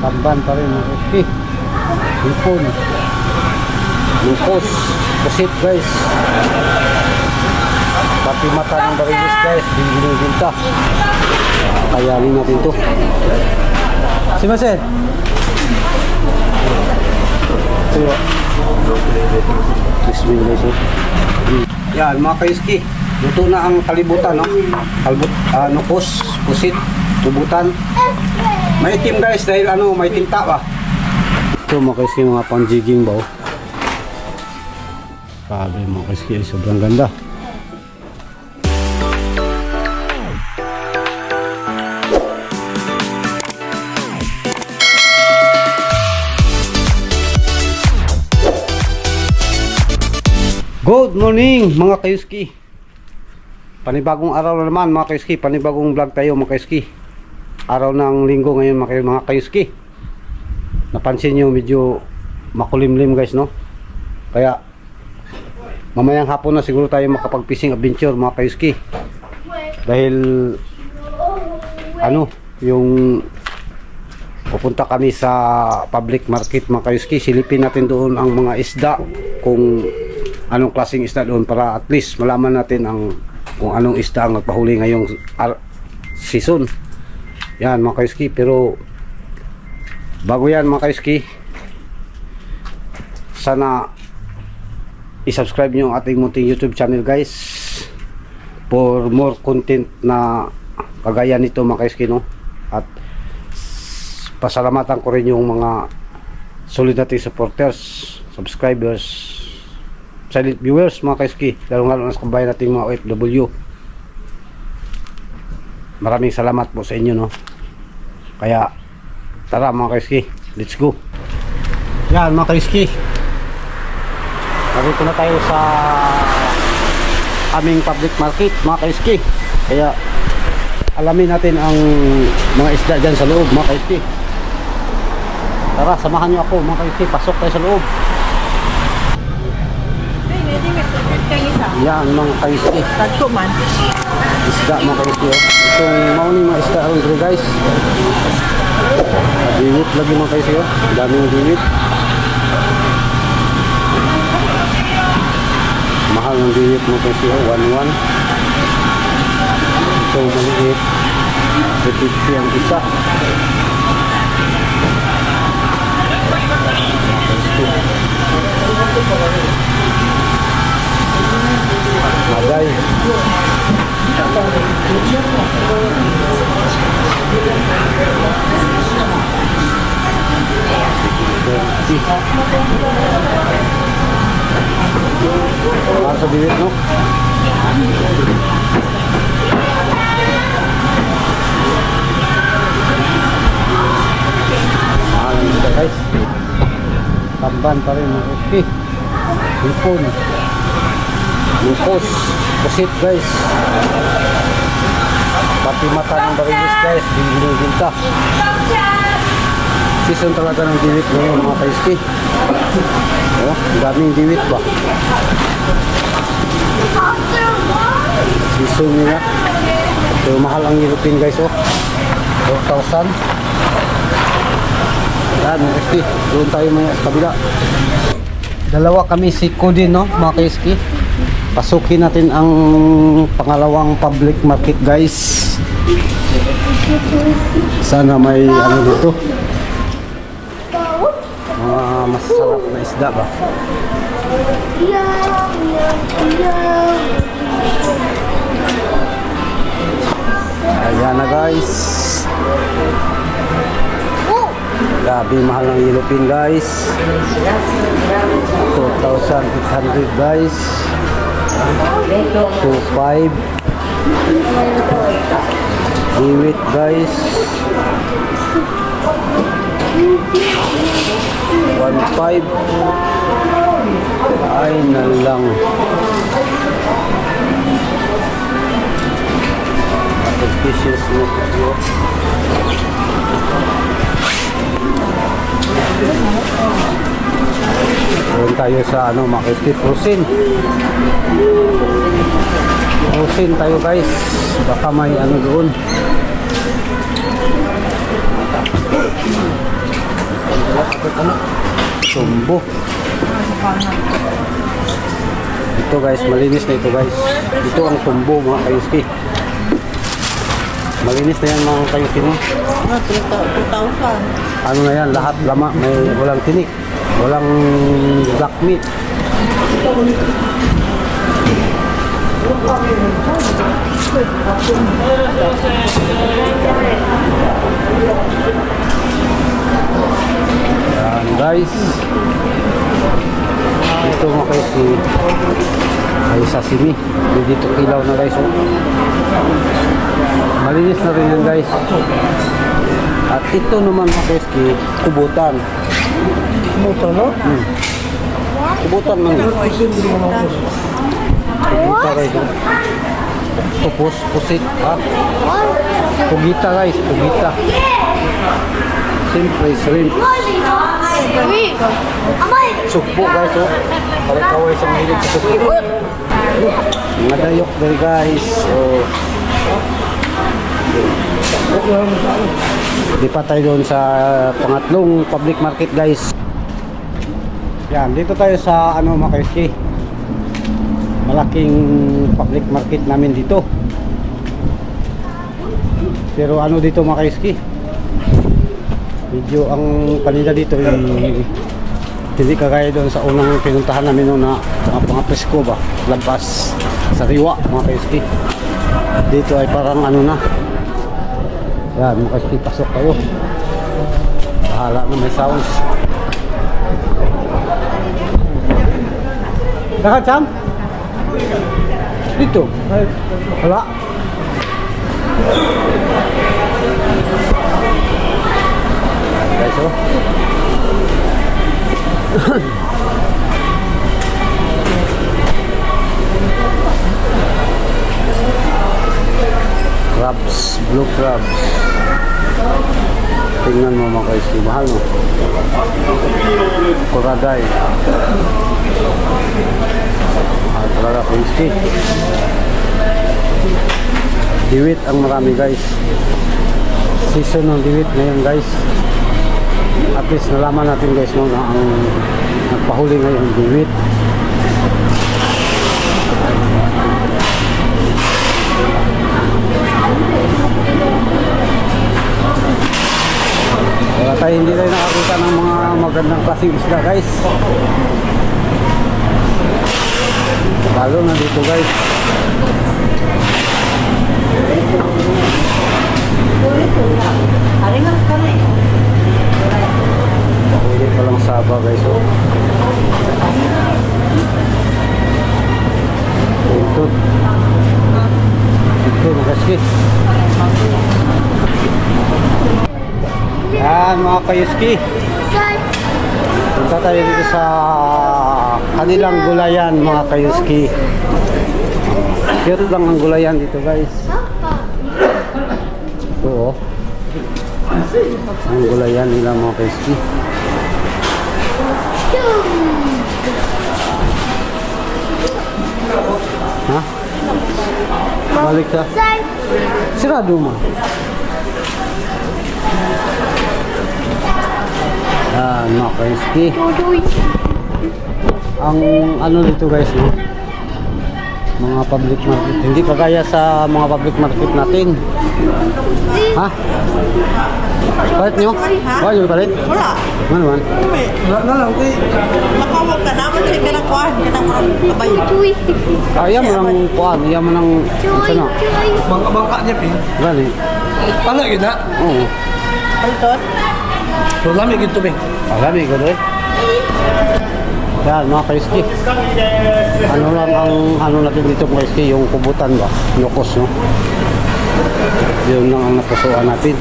Tamban pa rin mga kaiski. Hipon. Lupos. Pusit guys. Pati mata ng barilis guys. Binibinta. Kayanin natin to. Si Masen. Ito. Yan mga kaiski. Luto na ang kalibutan, no? Nukos, pusit, tubutan. May itim guys dahil may tinta pa. Ito mga kaiski, mga panjiging ba? Sabi mga kaiski ay sobrang ganda. Good morning mga kaiski. Panibagong araw na naman mga kaiski. Panibagong vlog tayo mga kaiski. Araw ng linggo ngayon mga kaiski. Napansin nyo medyo makulimlim guys, no? Kaya mamayang hapon na siguro tayo makapag-fishing adventure mga kaiski. Dahil yung pupunta kami sa public market mga kaiski. Silipin natin doon ang mga isda, kung anong klaseng isda doon, para at least malaman natin kung anong isda ang nagpahuli ngayong season. Yan mga kaiski. Pero bago yan mga kaiski, sana i-subscribe nyo ang ating munting YouTube channel guys, for more content na kagaya nito mga kaiski, no? At pasalamatan ko rin yung mga solid nating supporters, subscribers, silent viewers mga kaiski, lalo na sa kabayan nating mga OFW. Maraming salamat po sa inyo, no? Kaya tara mga kaiski, let's go. Yan mga kaiski, narito na tayo sa aming public market mga kaiski. Kaya alamin natin ang mga isda dyan sa loob mga kaiski. Tara, samahan nyo ako mga kaiski, pasok tayo sa loob. Yan mga kaiski, isda mga kaiski, oh. Itong mauning mga isda rin guys. Diwit lagi mga kaiski, oh. Daming diwit. Mahal ng diwit mga kaiski, oh. 1-1. Itong maliit 350 ang isa. Maday. Masa diwit, no? Mahal nito guys. Tamban pa rin mga kaiski. Hipon. Lupos. Pusit guys. Pati mata ng barilis guys. Binibinta. Season talaga ng diwit ngayon mga kaiski. Oh, daming diwit ba? Season nila. So mahal ang European guys, oh. 4,000. Yan mga kaiski, doon tayo maya sa kabila. Dalawa kami siko din, no mga kaiski. Pasukin natin ang pangalawang public market guys. Sana may dito, mga masarap na isda ba. Ayan na guys. Grabe mahal ng yellowfin guys. 2,800 guys. 2,500. Diwit guys. 1,500. Ay na lang. Fishes na ito. Doon tayo sa makikip Rusin. Rusin tayo guys. Baka may doon. Tumbo. Ito guys, malinis na ito guys. Ito ang tumbo mga kayuski. Malinis na yan mga kayuski no. 2,000. Ano na yan, lahat lama, may walang tinik, walang black meat. Yan guys. Ito mga kayuski ay sashimi. Dito kilaw na guys. Oh. Malinis na rin yan guys. At ito naman mga kayuski, kubutan. Motor, no? Kubutan man yun. Kubutan guys. Oh. Tupos, pusit. Ha? Pugita guys, pugita. Siyempre, shrimp. Sugpo guys. Oh. Kaway-kaway sa mahilig sa sugpo. Mga dayok dari guys. Oh. Di pa tayo doon sa pangatlong public market guys. Yan, dito tayo sa ano mga kayuski. Malaking public market namin dito. Pero ano dito mga kayuski, medyo ang kanila dito hindi kagaya doon sa unang pinuntahan namin noon na mga presko ba, lampas sa riwa mga kayuski. Dito ay parang ano na. Yan mga kayuski, pasok kayo. Bahala na may sounds. Dakat Sam? Dito? Wala. Guys, oh. Crabs, blue crabs. Tingnan mo mga kayuski, mahal mo. Koraday. Mahal talaga kayuski. Diwit ang marami guys. Season ng diwit ngayon guys. At least nalaman natin guys no, na ang nagpahuli ngayon diwit. Kaya tayo hindi tayo nakakita ng mga magandang klaseng isda guys. Lalo na dito guys. Pahuli pa lang saba guys. Oh. Ito makasih. Yan mga kayuski. Punta tayo dito sa kanilang gulayan mga kayuski. Cute lang ang gulayan dito guys. Ito oh. Ang gulayan nila mga kayuski. Ha? Balik ka. Sirado mo. Mga kayuski. Ang ano dito guys no? Mga public market. Hindi kagaya sa mga public market natin. Ha? Palit nyo? Wala nyo palit? Wala. Ano man? Wala lang. Makawag ka naman siya kinakuhan. Kinakuhan kabayo. Ayaw mo ng kuhan. Ayaw mo ng isa na. Bangka niya pin. Gani? Ano yun na? Oo. Paltot? So lamig ito pin. Pagami ko doon. Yan mga kayuski. Ano lang ang ano natin dito mga kayuski, yung kubutan ba? Lukos no? Yun lang ang napusuan natin.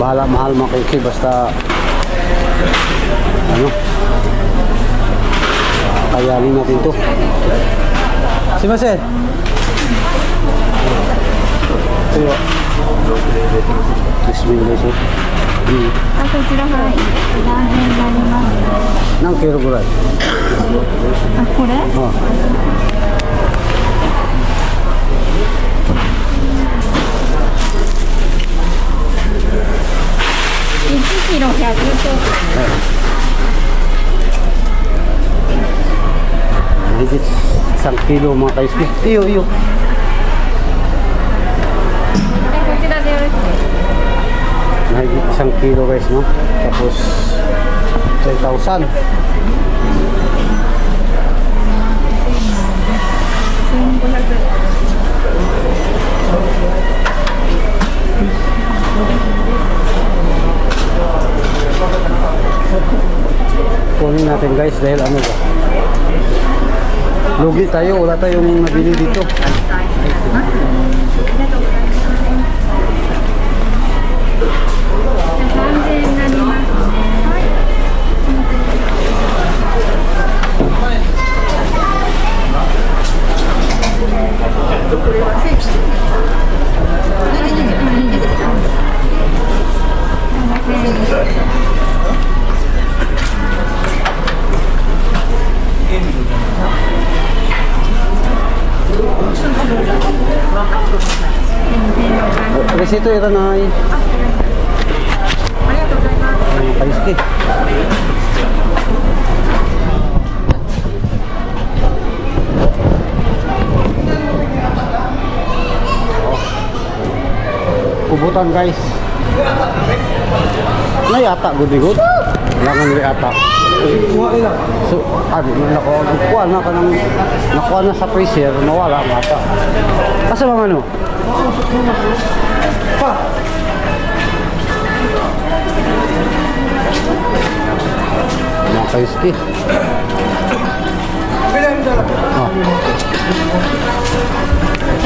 Bahala mahal mga kayuski basta ano kayanin natin to. Si Masen? Ito yun. Kismin guys oh. あ、こちらはい。ラーメンになります。何キロぐらい？あ、これ？あ1キロ100と。Higit 1 kilo mga kaiski. Iyo. Higit 1 kilo guys, no? Tapos 3,000. Kunin natin guys dahil ano ba? Lugi tayo, wala tayong nabili dito. Resito ito na ay kaiski. Kubutan guys. Na yata good. Langan ri ata. So, abi man nakuha na kanang nakuha na sa freezer, nawala ata. Asa ba ano? Pa. Mga kaiski. Oh.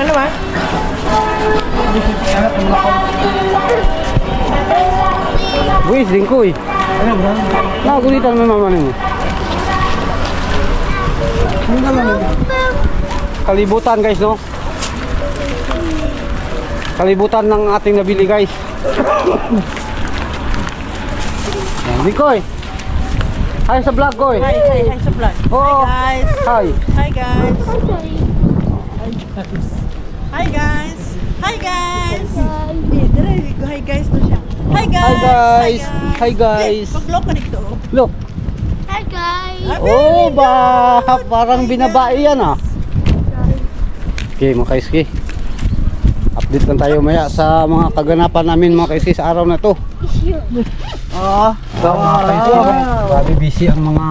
Ano ba? Buwis din ko eh. Ano ba? Nakagulitan mo mama mo. Kalibutan guys, no? Kalibutan ng ating nabili guys. Hindi ko eh. Hi sa vlog ko eh. Hi sa vlog. Oh. Hi guys. Hi. Hi guys. Hi guys. Hi guys. Eh, dire ko hi guys to siya. Hi guys. Hi guys. Hi guys. Pag-lock ka dito. Look. Hi guys! Oh ba, parang binabae yan ah. Okay mga kaiski, update lang tayo maya sa mga kaganapan namin mga kaiski sa araw na to. Oh. Grabe busy ang mga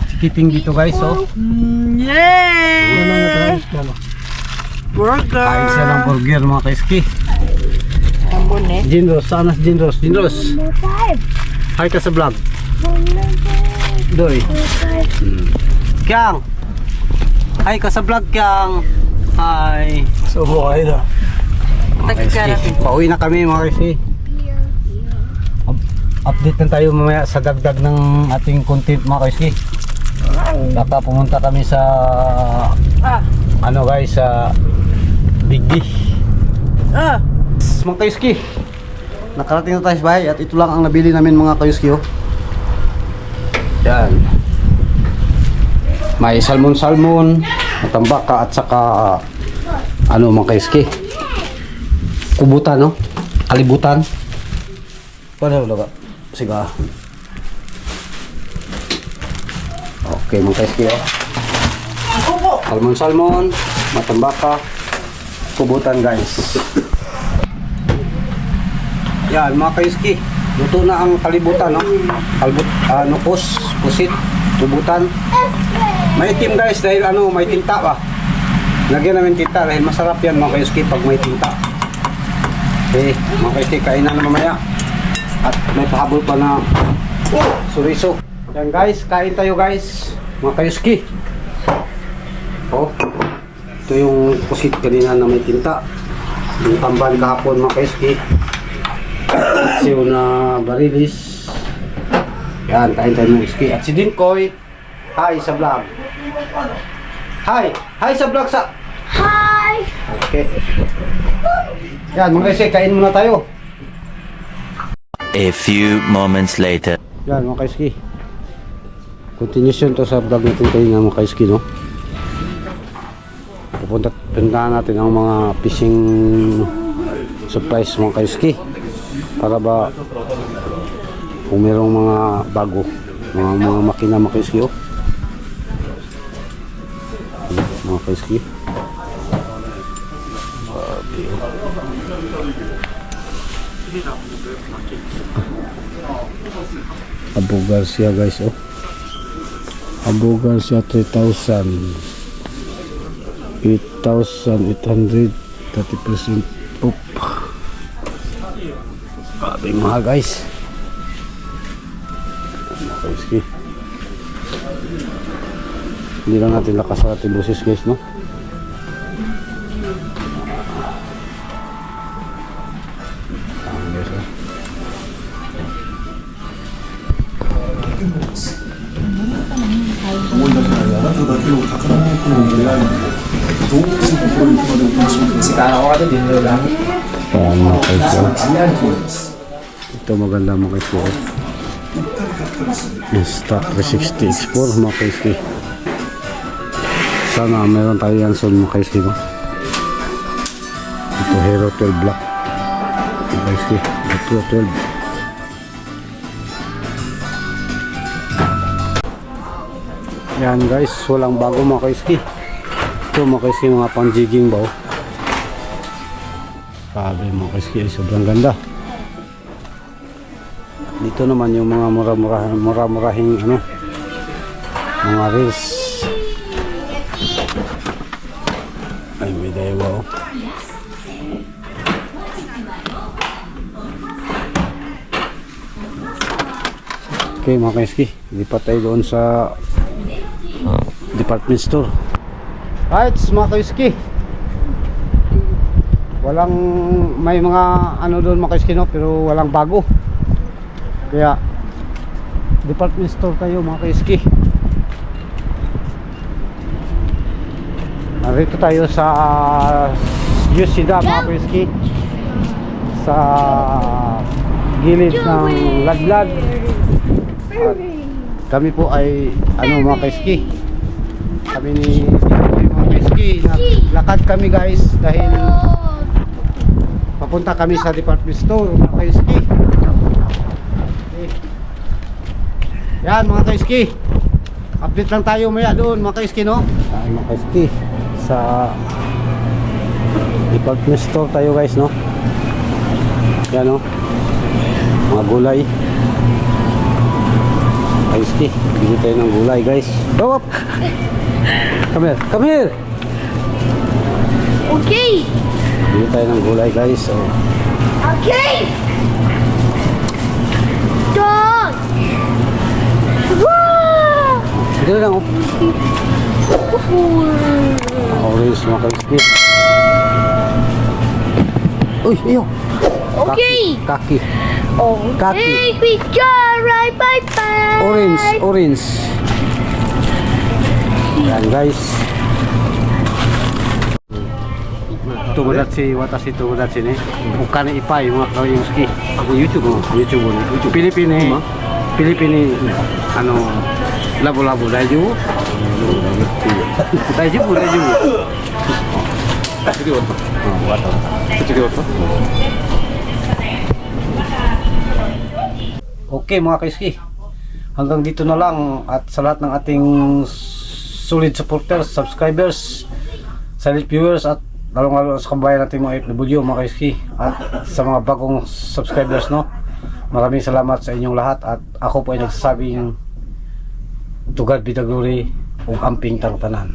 chikiting dito guys, oh. Yay! Burger. Kain sila ng burger mga kaiski. Ambon eh. Jinros, saan na si Jinros? Jinros, hi ka sa vlog. Doy. Kyang, hi ka sa vlog Kyang. Hi. So, buhay na. Pauwi na kami mga kaiski. Update lang tayo mamaya sa dagdag ng ating content mga kaiski. Baka pumunta kami sa ano guys, sa Big D. Mga kaiski, nakarating na tayo sa bahay at ito lang ang nabili namin mga kaiski, oh. Yan. May salmon, matambaka at saka ano mga kaiski, kubutan, no? Kalibutan. Paano ba? Sige. Okay mga kaiski, oh. Salmon, matambaka, kubutan guys. Yan mga kaiski, luto na ang kalibutan, no? Pusit, kubutan. May itim guys dahil ano, may tinta ba? Lagyan namin tinta dahil masarap yan mga kaiski pag may tinta. Okay, mga kaiski, kainan na mamaya. At may pahabol pa na suriso. Yan guys, kain tayo guys, mga kaiski. Oh, ito yung pusit kanina na may tinta. Yung tamban kahapon mga kaiski. Siyo na barilis. Yan, kain tayo mga kaiski. At si Dinkoy, hi sa vlog. Hi sa vlog sa. Hi! Okay. Yan mga kaiski, kain muna tayo. A few moments later. Yan mga kaiski, continuation to sa vlog natin kayo nga mga kaiski, no? Puntahan natin ang mga fishing supplies mga kaiski para ba kung mayroong mga bago mga makina mga kaiski, oh. kaiski. Grabe, oh. Abu Garcia guys, oh. Abu Garcia 3,000. 8,800. 30% off. Grabe mahal guys. Kaiski. Hindi lang natin lakas sa ating boses guys, no? Guys, oh. Ayan mga kaiski. Ito maganda mga kaiski. Stock 360 X4 mga kaiski. Sana meron tayo yan soon mga kaiski, no? Ito Hero 12 Black mga kaiski. Ito 12. Yan guys, walang bago mga kaiski. Ito mga kaiski, mga pang jigging ba, oh. Sabi mga kaiski ay sobrang ganda. Dito naman yung mga mura-murahing ano, mga reels. Ay may daywa, oh. Okay mga kaiski, lipat tayo doon sa department store. Right mga kaiski, walang, may mga ano doon mga kaiski, no? Pero walang bago. Kaya department store tayo mga kaiski. Narito tayo sa Yusida mga kaiski, sa gilid ng Ladlad. At kami po ay ano mga kaiski, kami ni mga kaiski, naglakad kami guys dahil papunta kami sa department store mga kaiski. Yan mga kaiski, update lang tayo maya doon mga kaiski, no? Ay mga kaiski, sa department store tayo guys, no? Yan, no? Mga gulay kaiski, bili tayo ng gulay guys. Go up! Come here, come here! Okay. Bili tayo ng gulay guys. Oh. Okay. Dog. Wow. Sige lang, oh. Orange mga kaiski. Uy, iyo! Okay. Kaki. Okay. Picture. Right. Bye. Orange, orange. Yan guys. Tomodachi, watashi tomodachi ne. Ukane ippai mga kaiski. Ako YouTube mo, YouTube mo. Pilipine, Pilipine, ano, labo-labo, daiju. Daiju, daiju. Sige, wato. Wato. Sige, wato. Okay mga kaiski, hanggang dito na lang, at sa lahat ng ating solid supporters, subscribers, silent viewers, at lalong-lalo sa kabayan natin mga FW mga kaiski, at sa mga bagong subscribers, no, maraming salamat sa inyong lahat, at ako po ay nagsasabing to God be the glory ug amping tangtanan.